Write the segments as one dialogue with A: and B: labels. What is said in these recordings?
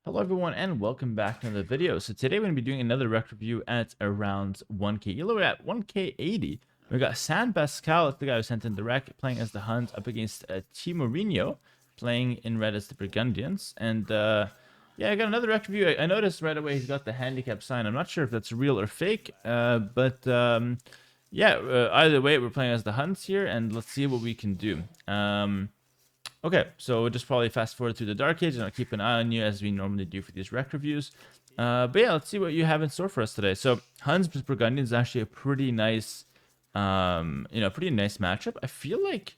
A: Hello everyone and welcome back to another video. So today we're going to be doing another rec review at around 1k elo. We're at 1k 80. We got San Pascal, that's the guy who sent in the rec, playing as the Huns up against Timorinho, playing in red as the Burgundians. And yeah, I got another rec review. I noticed right away he's got the handicap sign. I'm not sure if that's real or fake, but yeah, either way we're playing as the Huns here, and let's see what we can do. Okay, so we'll just probably fast forward through the Dark Age, and I'll keep an eye on you as we normally do for these rec reviews. But yeah, let's see what you have in store for us today. So Huns vs Burgundians is actually a pretty nice, pretty nice matchup. I feel like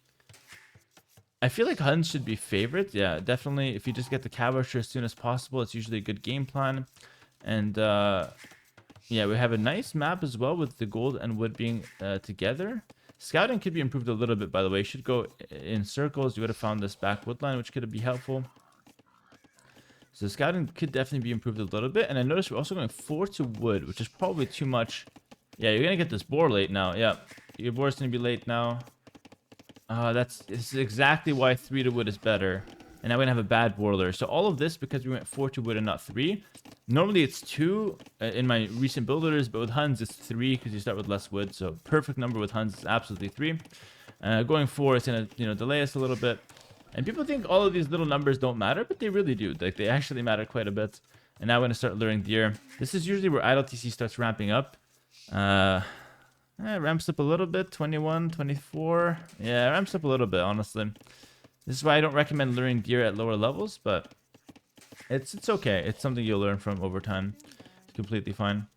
A: Huns should be favored. Yeah, definitely. If you just get the cavalry as soon as possible, it's usually a good game plan. And yeah, we have a nice map as well with the gold and wood being together. Scouting could be improved a little bit, by the way. You should go in circles. You would have found this back wood line, which could be helpful. So scouting could definitely be improved a little bit. And I noticed we're also going 4 to wood, which is probably too much. Yeah, you're going to get this boar late now. Yeah, your boar's going to be late now. This is exactly why 3 to wood is better. And now we're going to have a bad warlord. So all of this because we went 4 to wood and not 3. Normally it's 2 in my recent build orders, but with Huns it's 3 because you start with less wood. So perfect number with Huns is absolutely 3. Going 4 is going to delay us a little bit. And people think all of these little numbers don't matter, but they really do. Like, they actually matter quite a bit. And now we're going to start luring deer. This is usually where idle TC starts ramping up. Ramps up a little bit. 21, 24. Yeah, ramps up a little bit, honestly. This is why I don't recommend luring deer at lower levels, but it's okay. It's something you'll learn from over time. It's completely fine.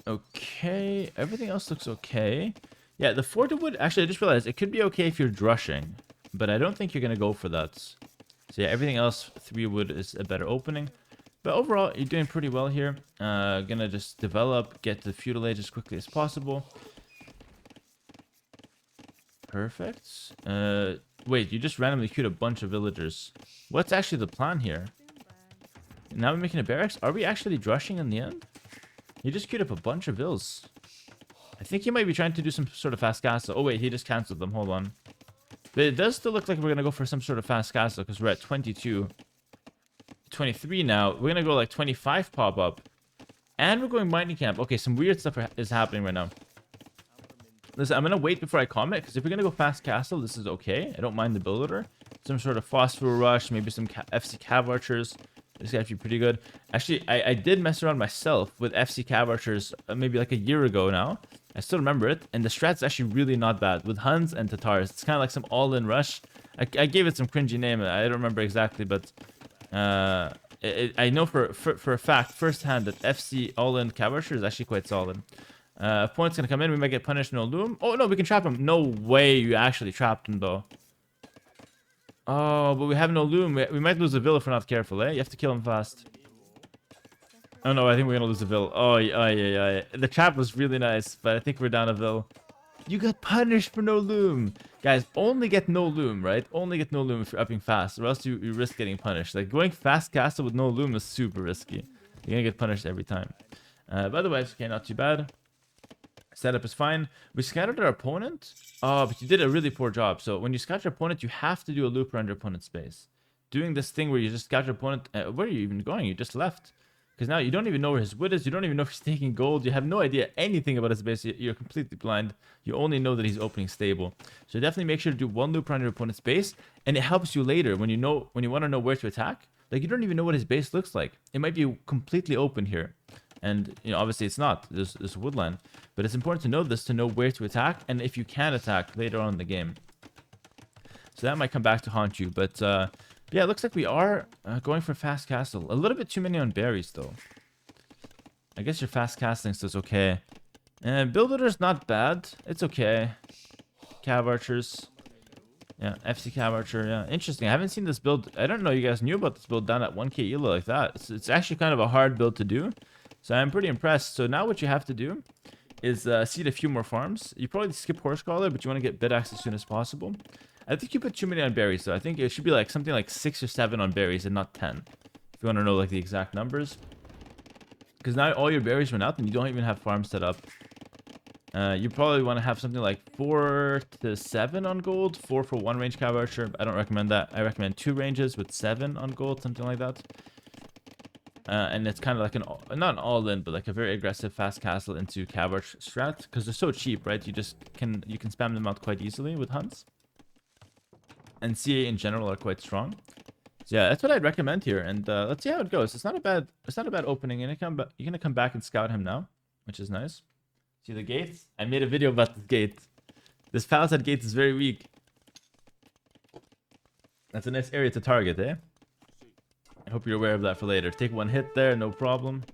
A: Okay, everything else looks okay. Yeah, the 4 to wood, actually, I just realized it could be okay if you're drushing, but I don't think you're going to go for that. So yeah, everything else, 3 wood is a better opening. But overall, you're doing pretty well here. Gonna just develop, get to the feudal age as quickly as possible. Perfect. Wait, you just randomly queued a bunch of villagers. What's actually the plan here? Now we're making a barracks? Are we actually drushing in the end? He just queued up a bunch of vills. I think he might be trying to do some sort of fast castle. Oh wait, he just cancelled them. Hold on. But it does still look like we're going to go for some sort of fast castle because we're at 22. 23 now. We're going to go like 25 pop-up. And we're going mining camp. Okay, some weird stuff is happening right now. Listen, I'm going to wait before I comment, because if we're going to go fast castle, this is okay. I don't mind the build order. Some sort of phosphor rush, maybe some FC Cav Archers. This is actually pretty good. Actually, I did mess around myself with FC Cav Archers maybe like a year ago now. I still remember it. And the strat's actually really not bad with Huns and Tatars. It's kind of like some all-in rush. I gave it some cringy name. I don't remember exactly, but I know for a fact, firsthand, that FC all-in Cav Archer is actually quite solid. Opponent's gonna come in. We might get punished. No loom. Oh no, we can trap him. No way you actually trapped him though. Oh, but we have no loom. We might lose the vill if we're not careful, eh? You have to kill him fast. Oh no, I think we're gonna lose the vill. Oh yeah. The trap was really nice, but I think we're down a vill. You got punished for no loom. Guys, only get no loom, right? Only get no loom if you're upping fast, or else you risk getting punished. Like, going fast castle with no loom is super risky. You're gonna get punished every time. But otherwise, okay, not too bad. Setup is fine. We scattered our opponent. Oh, but you did a really poor job. So when you scout your opponent, you have to do a loop around your opponent's space. Doing this thing where you just scout your opponent. Where are you even going? You just left. Because now you don't even know where his wood is. You don't even know if he's taking gold. You have no idea anything about his base. You're completely blind. You only know that he's opening stable. So definitely make sure to do one loop around your opponent's base. And it helps you later when you want to know where to attack. Like, you don't even know what his base looks like. It might be completely open here. And, obviously it's not. There's woodland. But it's important to know this, to know where to attack, and if you can attack later on in the game. So that might come back to haunt you. But, yeah, it looks like we are going for fast castle. A little bit too many on berries, though. I guess your fast casting still is okay. And build order's not bad. It's okay. Cav Archers. Yeah, FC Cav Archer, yeah. Interesting. I haven't seen this build. I don't know you guys knew about this build down at 1k elo like that. It's actually kind of a hard build to do. So I'm pretty impressed. So now what you have to do is seed a few more farms. You probably skip Horse Collar, but you want to get Bid Axe as soon as possible. I think you put too many on berries, so I think it should be like something like 6 or 7 on berries and not 10. If you want to know like the exact numbers. Because now all your berries run out and you don't even have farms set up. You probably want to have something like 4 to 7 on gold, 4 for 1 range cav archer. I don't recommend that. I recommend 2 ranges with 7 on gold, something like that. And it's kind of like not an all-in, but like a very aggressive fast castle into cav archer strat, because they're so cheap, right? You can spam them out quite easily with hunts. And CA in general are quite strong. So yeah, that's what I'd recommend here. And let's see how it goes. It's not a bad opening. You're gonna come back and scout him now, which is nice. See the gates? I made a video about this gate. This palisade gate is very weak. That's a nice area to target, eh? I hope you're aware of that for later. Take 1 hit there, no problem.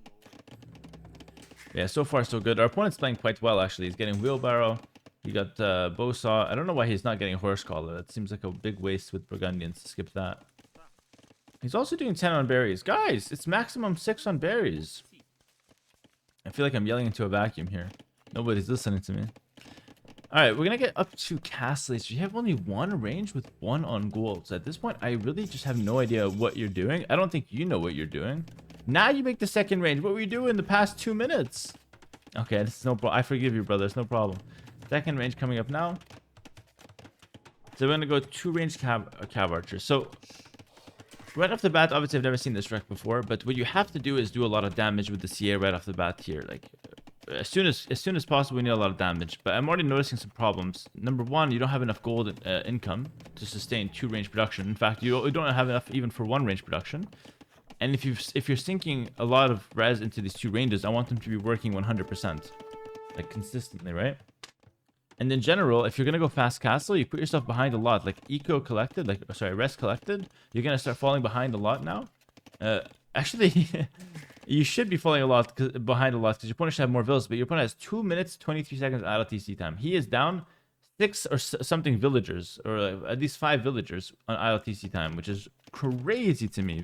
A: Yeah, so far so good. Our opponent's playing quite well, actually. He's getting wheelbarrow. He got bowsaw. I don't know why he's not getting horse collar. That seems like a big waste with Burgundians to skip that. He's also doing 10 on berries. Guys, it's maximum 6 on berries. I feel like I'm yelling into a vacuum here. Nobody's listening to me. Alright, we're gonna get up to castle age. You have only 1 range with 1 on gold. So at this point, I really just have no idea what you're doing. I don't think you know what you're doing. Now you make the 2nd range. What were you doing in the past 2 minutes? Okay, this is no problem. I forgive you, brother. It's no problem. 2nd range coming up now. So we're gonna go 2 range cav archer. So right off the bat, obviously I've never seen this rec before, but what you have to do is do a lot of damage with the CA right off the bat here. Like as soon as possible, we need a lot of damage. But I'm already noticing some problems. Number 1, you don't have enough gold income to sustain 2 range production. In fact, you don't have enough even for 1 range production. And if you're sinking a lot of res into these 2 ranges, I want them to be working 100%, like consistently, right? And in general, if you're gonna go fast castle, you put yourself behind a lot. Like eco collected, res collected, you're gonna start falling behind a lot now. Actually, you should be falling behind a lot because your opponent should have more villas. But your opponent has 2 minutes 23 seconds out of TC time. He is down 6 or something villagers, or at least 5 villagers on ILTC time, which is crazy to me.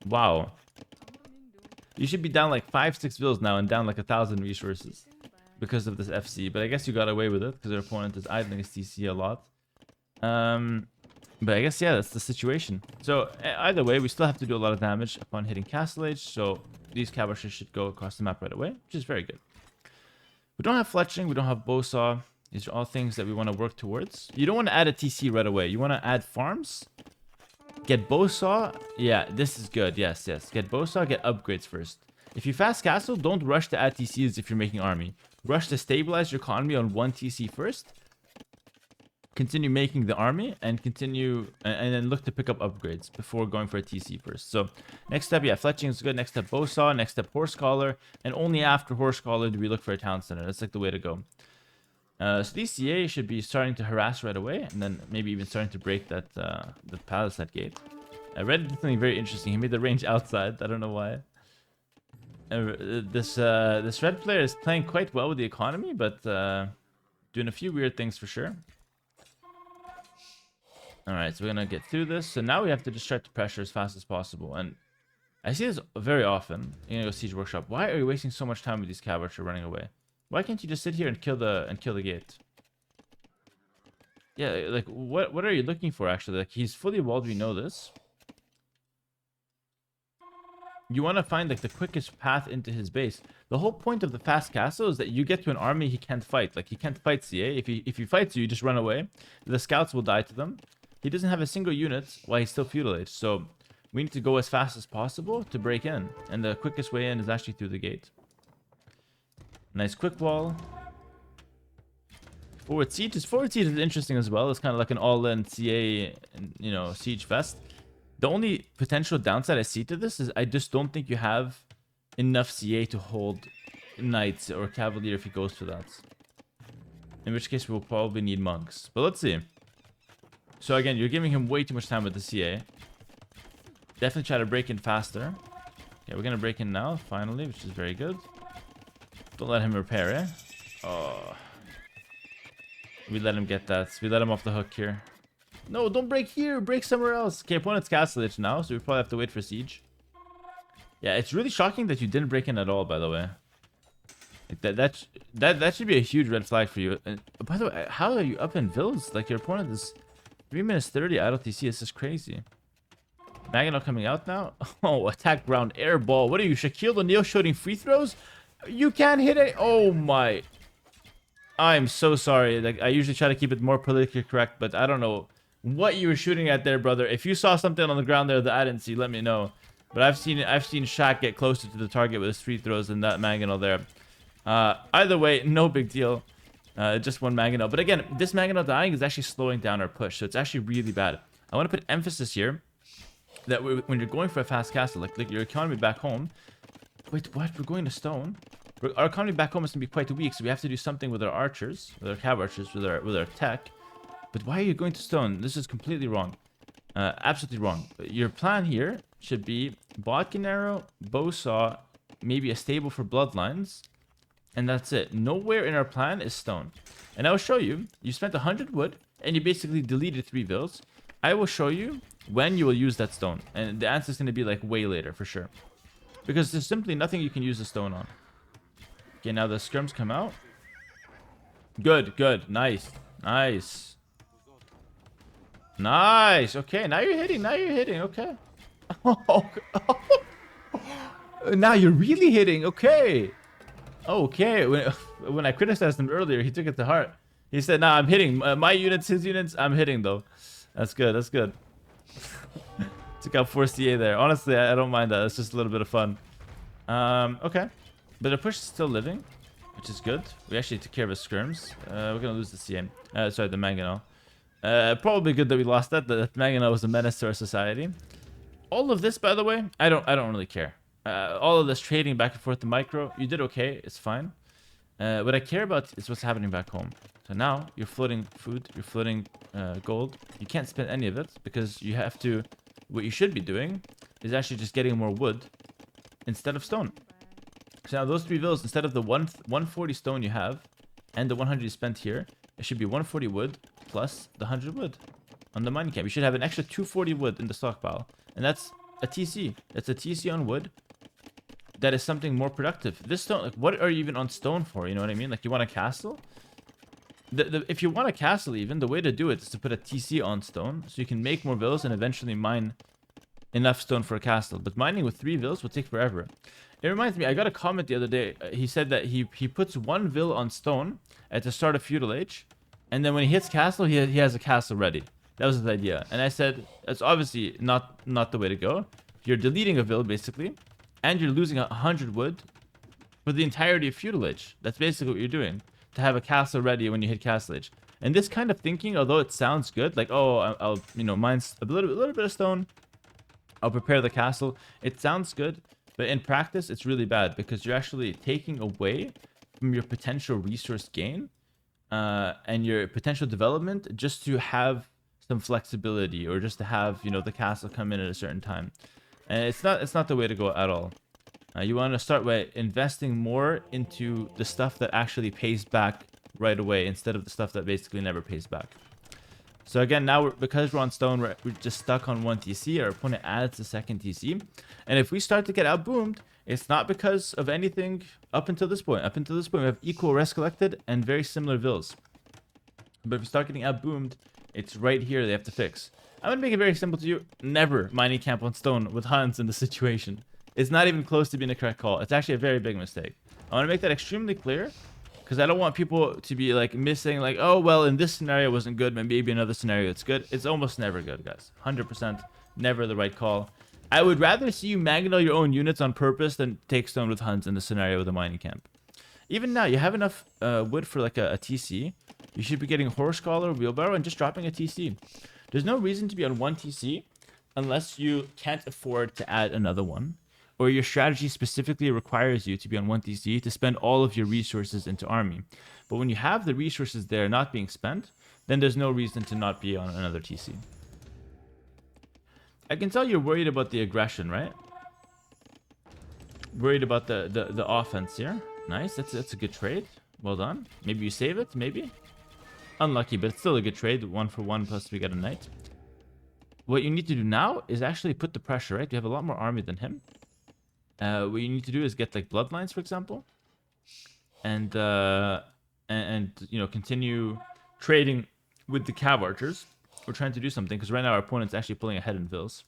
A: Wow. You should be down like 5-6 villas now and down like 1,000 resources because of this FC, but I guess you got away with it because your opponent is idling his TC a lot. But I guess, yeah, that's the situation. So either way, we still have to do a lot of damage upon hitting castle age, so these cav archers should go across the map right away, which is very good. We don't have fletching, we don't have bowsaw. These are all things that we want to work towards. You don't want to add a TC right away. You want to add farms, get bowsaw. Yeah, this is good. Yes. Get bowsaw, get upgrades first. If you fast castle, don't rush to add TCs if you're making army. Rush to stabilize your economy on 1 TC first. Continue making the army and then look to pick up upgrades before going for a TC first. So next step, yeah, fletching is good. Next step, bowsaw. Next step, horse collar. And only after horse collar do we look for a town center. That's like the way to go. So these CA should be starting to harass right away, and then maybe even starting to break that the palisade gate. I read something very interesting. He made the range outside. I don't know why. This red player is playing quite well with the economy, but doing a few weird things for sure. Alright, so we're gonna get through this. So now we have to just try to pressure as fast as possible. And I see this very often. You're gonna go siege workshop. Why are you wasting so much time with these cav archers running away? Why can't you just sit here and kill the gate? Yeah, like what are you looking for actually? Like he's fully walled, we know this. You want to find like the quickest path into his base. The whole point of the fast castle is that you get to an army he can't fight. Like he can't fight CA. If he fights you, you just run away. The scouts will die to them. He doesn't have a single unit while he's still feudal age. So we need to go as fast as possible to break in. And the quickest way in is actually through the gate. Nice quick wall. Forward siege is interesting as well. It's kind of like an all-in CA, siege fest. The only potential downside I see to this is I just don't think you have enough CA to hold knights or cavalier if he goes for that. In which case we'll probably need monks. But let's see. So again, you're giving him way too much time with the CA. Definitely try to break in faster. Okay, we're gonna break in now, finally, which is very good. Don't let him repair, eh? Oh. We let him get that. We let him off the hook here. No, don't break here. Break somewhere else. Okay, opponent's castle age now, so we probably have to wait for siege. Yeah, it's really shocking that you didn't break in at all, by the way. Like that should be a huge red flag for you. And by the way, how are you up in vills? Like your opponent is 3 minutes 30 out of TC. This is crazy. Maginot coming out now. Oh, attack ground air ball. What are you, Shaquille O'Neal shooting free throws? You can't hit it. Oh my. I'm so sorry. Like, I usually try to keep it more politically correct, but I don't know what you were shooting at there, brother. If you saw something on the ground there that I didn't see, let me know. But I've seen Shaq get closer to the target with his free throws than that Mangonel there. Either way, no big deal. Just one Mangonel. But again, this Mangonel dying is actually slowing down our push, so it's actually really bad. I want to put emphasis here that when you're going for a fast castle, like your economy back home. Wait, what? We're going to stone? Our economy back home is going to be quite weak, so we have to do something with our archers, with our cav archers, with our tech. But why are you going to stone? This is completely wrong. Absolutely wrong. Your plan here should be bodkin arrow, bow saw, maybe a stable for bloodlines, and that's it. Nowhere in our plan is stone. And I will show you. You spent 100 wood, and you basically deleted 3 vills. I will show you when you will use that stone. And the answer is going to be like way later, for sure. Because there's simply nothing you can use the stone on. Okay, now the scrums come out. Good, good. Nice. Nice. Nice. Okay, now you're hitting. Now you're hitting. Okay. Now you're really hitting. Okay. Okay. When I criticized him earlier, he took it to heart. He said, nah, I'm hitting. My units, his units, I'm hitting, though. That's good. That's good. Took out 4 CA there. Honestly, I don't mind that. It's just a little bit of fun. Okay. But the push is still living, which is good. We actually took care of his skirms. We're going to lose the CA. Sorry, the Mangonel. Probably good that we lost that. The Mangonel was a menace to our society. All of this, by the way, I don't really care. All of this trading back and forth to micro, you did okay. It's fine. What I care about is what's happening back home. So now you're floating food, you're floating gold. You can't spend any of it because you have to. What you should be doing is actually just getting more wood instead of stone. So now those 3 villas, instead of the 140 stone you have and the 100 you spent here, it should be 140 wood plus the 100 wood on the mining camp. You should have an extra 240 wood in the stockpile. And that's a TC. That's a TC on wood. That is something more productive. This stone, like, what are you even on stone for? You know what I mean? Like, you want a castle? If you want a castle even, the way to do it is to put a TC on stone so you can make more villas and eventually mine enough stone for a castle. But mining with 3 villas will take forever. It reminds me, I got a comment the other day. He said that he puts 1 vill on stone at the start of feudal age, and then when he hits castle, he has a castle ready. That was his idea. And I said, that's obviously not the way to go. You're deleting a vill, basically, and you're losing 100 wood for the entirety of feudal age. That's basically what you're doing, to have a castle ready when you hit castle age. And this kind of thinking, although it sounds good, like, oh, I'll mine a little bit of stone, I'll prepare the castle. It sounds good, but in practice, it's really bad because you're actually taking away from your potential resource gain and your potential development just to have some flexibility or just to have, the castle come in at a certain time. And it's not the way to go at all. You want to start by investing more into the stuff that actually pays back right away instead of the stuff that basically never pays back. So again, now because we're on stone, we're just stuck on 1 TC. Our opponent adds a second TC. And if we start to get outboomed, it's not because of anything up until this point. Up until this point, we have equal res collected and very similar vills. But if we start getting outboomed, it's right here they have to fix. I'm going to make it very simple to you. Never mining camp on stone with Huns in the situation. It's not even close to being a correct call. It's actually a very big mistake. I want to make that extremely clear. Because I don't want people to be like missing, like, oh, well, in this scenario it wasn't good, but maybe another scenario it's good. It's almost never good, guys. 100% never the right call. I would rather see you mangonel your own units on purpose than take stone with Huns in the scenario with a mining camp. Even now, you have enough wood for like a TC. You should be getting horse collar, wheelbarrow, and just dropping a TC. There's no reason to be on 1 TC unless you can't afford to add another one, or your strategy specifically requires you to be on 1 TC to spend all of your resources into army. But when you have the resources there not being spent, then there's no reason to not be on another TC. I can tell you're worried about the aggression, right? Worried about the offense here. Nice, that's a good trade. Well done. Maybe you save it, maybe? Unlucky, but it's still a good trade. 1 for 1 plus we get a knight. What you need to do now is actually put the pressure, right? You have a lot more army than him. What you need to do is get like bloodlines, for example, and continue trading with the cav archers. We're trying to do something because right now our opponent's actually pulling ahead in vills.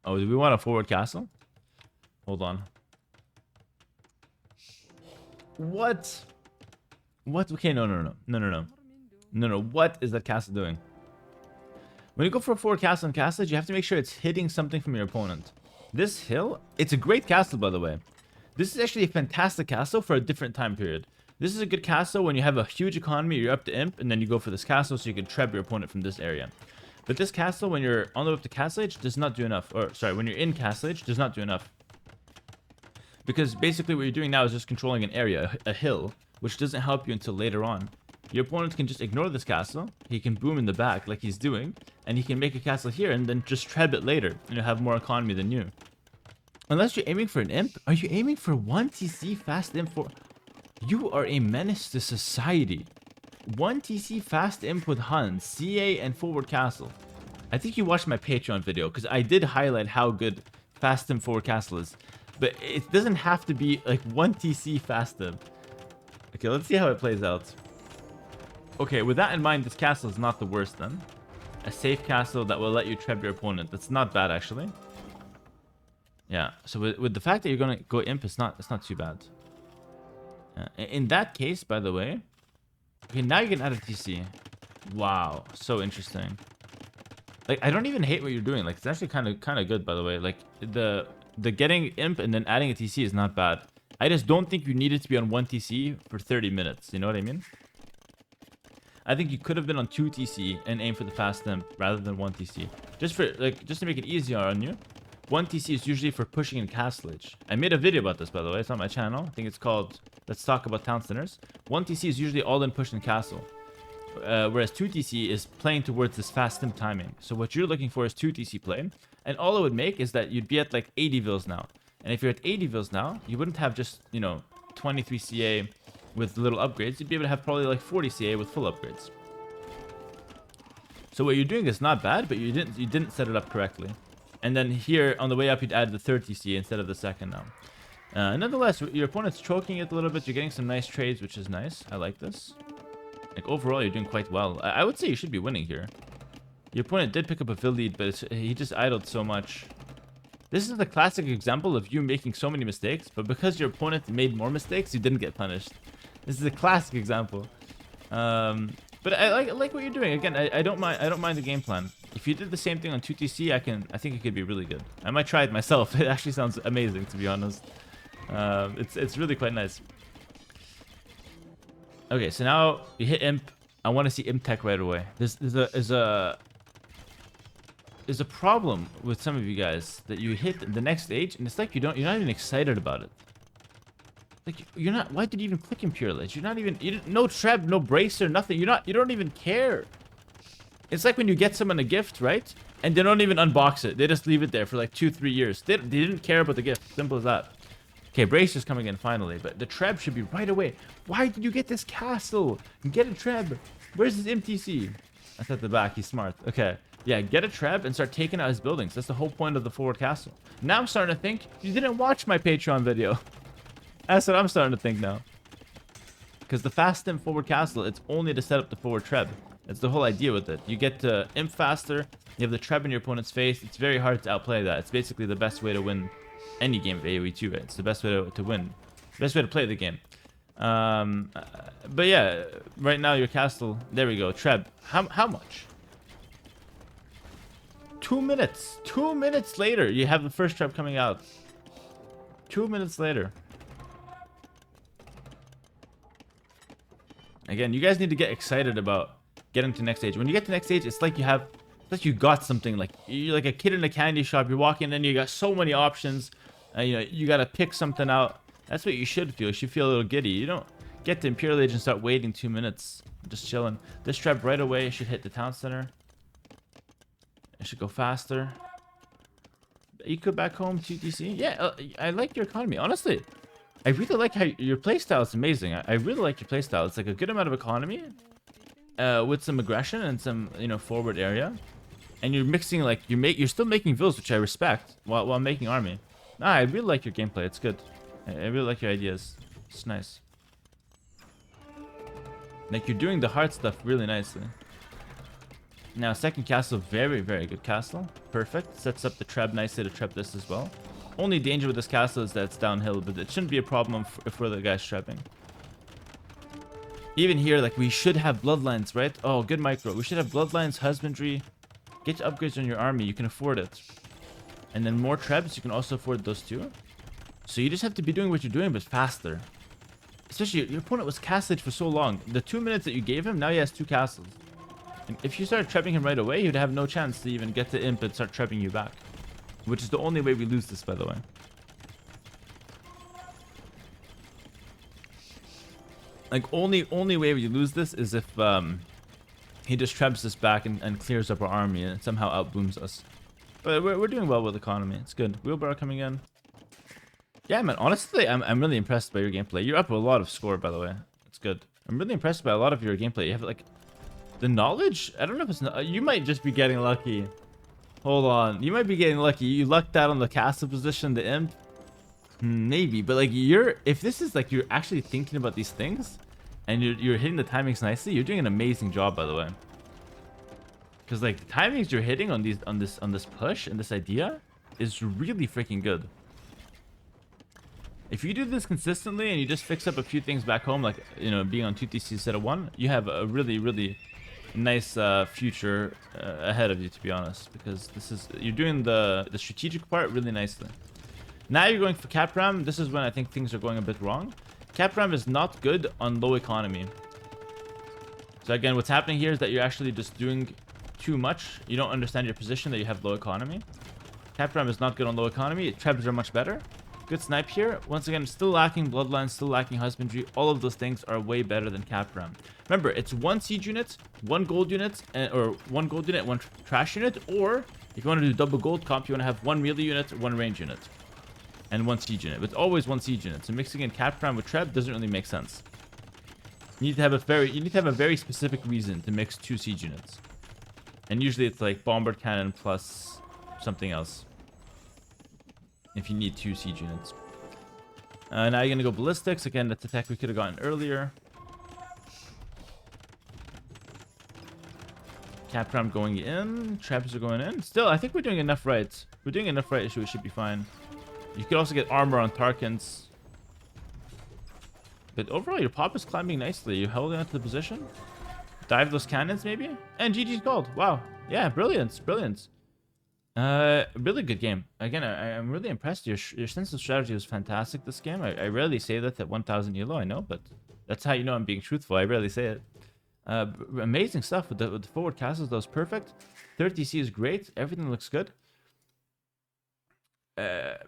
A: Oh, do we want a forward castle? Hold on. What? What? Okay, no. What is that castle doing? When you go for a forward castle and castlage, you have to make sure it's hitting something from your opponent. This hill, it's a great castle, by the way. This is actually a fantastic castle for a different time period. This is a good castle when you have a huge economy, you're up to imp, and then you go for this castle so you can trap your opponent from this area. But this castle, when you're on the way up to castlage, does not do enough. Or, sorry, when you're in castlage, does not do enough. Because basically what you're doing now is just controlling an area, a hill, which doesn't help you until later on. Your opponent can just ignore this castle, he can boom in the back like he's doing, and he can make a castle here and then just treb it later, and you'll have more economy than you. Unless you're aiming for an imp, are you aiming for 1 TC fast imp for... You are a menace to society. 1 TC fast imp with Huns, CA, and forward castle. I think you watched my Patreon video, because I did highlight how good fast imp forward castle is. But it doesn't have to be like 1 TC fast imp. Okay, let's see how it plays out. Okay, with that in mind, this castle is not the worst then. A safe castle that will let you trap your opponent. That's not bad, actually. Yeah, so with the fact that you're going to go imp, it's not too bad. In that case, by the way... Okay, now you can add a TC. Wow, so interesting. Like, I don't even hate what you're doing. Like, it's actually kind of good, by the way. Like, the getting imp and then adding a TC is not bad. I just don't think you needed to be on 1 TC for 30 minutes. You know what I mean? I think you could have been on 2 TC and aim for the fast imp rather than 1 TC. Just to make it easier on you. 1 TC is usually for pushing in castlage. I made a video about this, by the way. It's on my channel. I think it's called Let's Talk About Town Centers. 1 TC is usually all in push and castle. Whereas 2 TC is playing towards this fast imp timing. So what you're looking for is 2 TC play. And all it would make is that you'd be at like 80 vils now. And if you're at 80 vils now, you wouldn't have just, you know, 23 CA with little upgrades. You'd be able to have probably like 40 CA with full upgrades. So what you're doing is not bad, but you didn't set it up correctly. And then here, on the way up, you'd add the 30 CA instead of the second now. Nonetheless, your opponent's choking it a little bit. You're getting some nice trades, which is nice. I like this. Like, overall, you're doing quite well. I would say you should be winning here. Your opponent did pick up a fill lead, but he just idled so much. This is the classic example of you making so many mistakes, but because your opponent made more mistakes, you didn't get punished. This is a classic example. But I like what you're doing. Again, I don't mind the game plan. If you did the same thing on 2TC, I think it could be really good. I might try it myself. It actually sounds amazing, to be honest. It's really quite nice. Okay, so now you hit imp. I want to see imp tech right away. There's a problem with some of you guys that you hit the next stage and it's like you're not even excited about it. Like you're not. Why did you even click Imperial Edge? You're not even. No trap, no bracer, nothing. You don't even care. It's like when you get someone a gift, right? And they don't even unbox it. They just leave it there for like 2-3 years. They didn't care about the gift. Simple as that. Okay, bracer's coming in finally, but the treb should be right away. Why did you get this castle? Get a treb. Where's his MTC? That's at the back. He's smart. Okay. Yeah, get a treb and start taking out his buildings. That's the whole point of the forward castle. Now I'm starting to think you didn't watch my Patreon video. That's what I'm starting to think now. Because the fast imp forward castle, it's only to set up the forward treb. That's the whole idea with it. You get to imp faster. You have the treb in your opponent's face. It's very hard to outplay that. It's basically the best way to win any game of AoE2. Right? It's the best way to win. Best way to play the game. But yeah, right now your castle. There we go. Treb. How much? 2 minutes. 2 minutes later, you have the first treb coming out. 2 minutes later. Again, you guys need to get excited about getting to next stage. When you get to next stage, it's like you got something. Like you're like a kid in a candy shop. You're walking in, you got so many options. You got to pick something out. That's what you should feel. You should feel a little giddy. You don't get to Imperial Age and start waiting 2 minutes. Just chilling. This trap right away should hit the town center. It should go faster. You could back home 2TC. Yeah, I like your economy. Honestly, I really like how your playstyle is amazing. I really like your playstyle. It's like a good amount of economy with some aggression and some forward area. And you're mixing like you're still making vills, which I respect, while making army. Nah, I really like your gameplay. It's good. I really like your ideas. It's nice. Like you're doing the hard stuff really nicely. Now, second castle, very, very good castle. Perfect. Sets up the treb nicely to trap this as well. Only danger with this castle is that it's downhill, but it shouldn't be a problem for the guys trapping. Even here, like, we should have bloodlines, right? Oh, good micro. We should have bloodlines, husbandry. Get your upgrades on your army. You can afford it. And then more trebs. You can also afford those too. So you just have to be doing what you're doing, but faster. Especially, your opponent was castled for so long. The 2 minutes that you gave him, now he has 2 castles. And if you start trebbing him right away, he'd have no chance to even get the imp and start trebbing you back. Which is the only way we lose this, by the way. Like, only way we lose this is if he just trebs us back and clears up our army and somehow outbooms us. But we're doing well with economy. It's good. Wheelbarrow coming in. Yeah, man. Honestly, I'm really impressed by your gameplay. You're up a lot of score, by the way. It's good. I'm really impressed by a lot of your gameplay. You have, like, the knowledge. I don't know if it's... You might just be getting lucky. Hold on. You might be getting lucky. You lucked out on the castle position, the imp. Maybe. But, like, if this is, like, you're actually thinking about these things and you're hitting the timings nicely, you're doing an amazing job, by the way. Because, like, the timings you're hitting on this push and this idea is really freaking good. If you do this consistently and you just fix up a few things back home, like, you know, being on 2 TC instead of 1, you have a really, really nice future ahead of you, to be honest. Because you're doing the strategic part really nicely. Now you're going for Capram. This is when I think things are going a bit wrong. Capram is not good on low economy. So again, what's happening here is that you're actually just doing too much. You don't understand your position that you have low economy. Capram is not good on low economy. Trebs are much better. Good snipe here. Once again, still lacking bloodlines, still lacking husbandry. All of those things are way better than Capram. Remember, it's 1 siege unit, 1 gold unit, or 1 gold unit, 1 trash unit. Or if you want to do double gold comp, you want to have 1 melee unit, 1 range unit, and 1 siege unit. But it's always 1 siege unit. So mixing in Capram with Treb doesn't really make sense. You need to have a very specific reason to mix 2 siege units. And usually it's like bombard cannon plus something else. If you need 2 siege units. Now you're gonna go ballistics. Again, that's a tech we could have gotten earlier. Capram going in. Traps are going in. Still, I think we're doing enough right. We're doing enough right, so we should be fine. You could also get armor on Tarkans. But overall, your pop is climbing nicely. You're holding onto the position. Dive those cannons, maybe? And GG's gold. Wow. Yeah, brilliant. Brilliant. Really good game. Again, I'm really impressed. Your sense of strategy was fantastic this game. I rarely say that at 1000 elo, I know, but that's how you know I'm being truthful. I rarely say it. Amazing stuff with the forward castles. That was perfect. 30C is great. Everything looks good.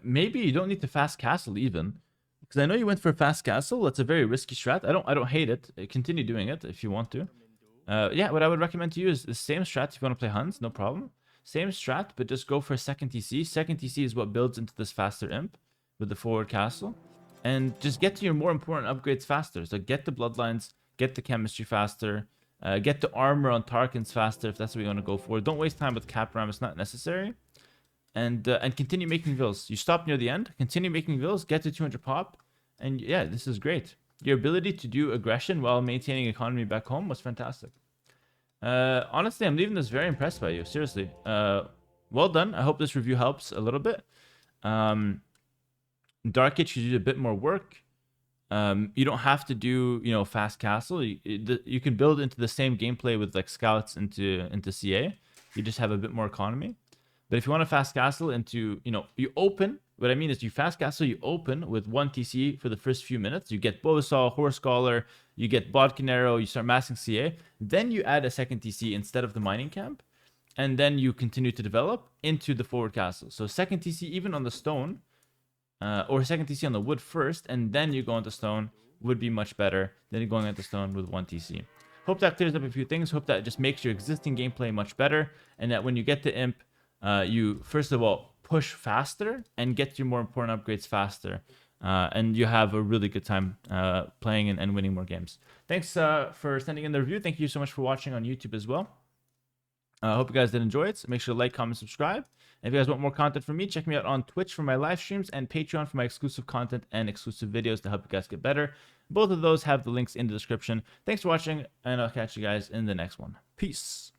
A: Maybe you don't need to fast castle even, because I know you went for a fast castle. That's a very risky strat. I don't hate it. Continue doing it if you want to. Yeah, what I would recommend to you is the same strat if you want to play Huns, no problem. Same strat, but just go for a second TC. Second TC is what builds into this faster imp with the forward castle. And just get to your more important upgrades faster. So get the bloodlines, get the chemistry faster, get the armor on Tarkans faster if that's what you want to go for. Don't waste time with Capram, it's not necessary. And continue making vills. You stop near the end, continue making vills, get to 200 pop. And yeah, this is great. Your ability to do aggression while maintaining economy back home was fantastic. Honestly, I'm leaving this very impressed by you. Seriously. Well done. I hope this review helps a little bit. Dark Age should do a bit more work. You don't have to do, you know, fast castle. You can build into the same gameplay with like scouts into CA. You just have a bit more economy. But if you want a fast castle into, you know, you open. What I mean is you fast castle, you open with 1 TC for the first few minutes. You get Boasaw, Horse Scholar, you get Bodkin Arrow, you start massing CA. Then you add a second TC instead of the mining camp. And then you continue to develop into the forward castle. So second TC even on the stone, or second TC on the wood first, and then you go into stone would be much better than going into stone with 1 TC. Hope that clears up a few things. Hope that just makes your existing gameplay much better. And that when you get to Imp, you, first of all, push faster and get your more important upgrades faster, and you have a really good time playing and winning more games. Thanks for sending in the review. Thank you so much for watching on YouTube as well. I hope you guys did enjoy it. Make sure to like, comment, subscribe. And if you guys want more content from me, check me out on Twitch for my live streams and Patreon for my exclusive content and exclusive videos to help you guys get better. Both of those have the links in the description. Thanks for watching, and I'll catch you guys in the next one. Peace.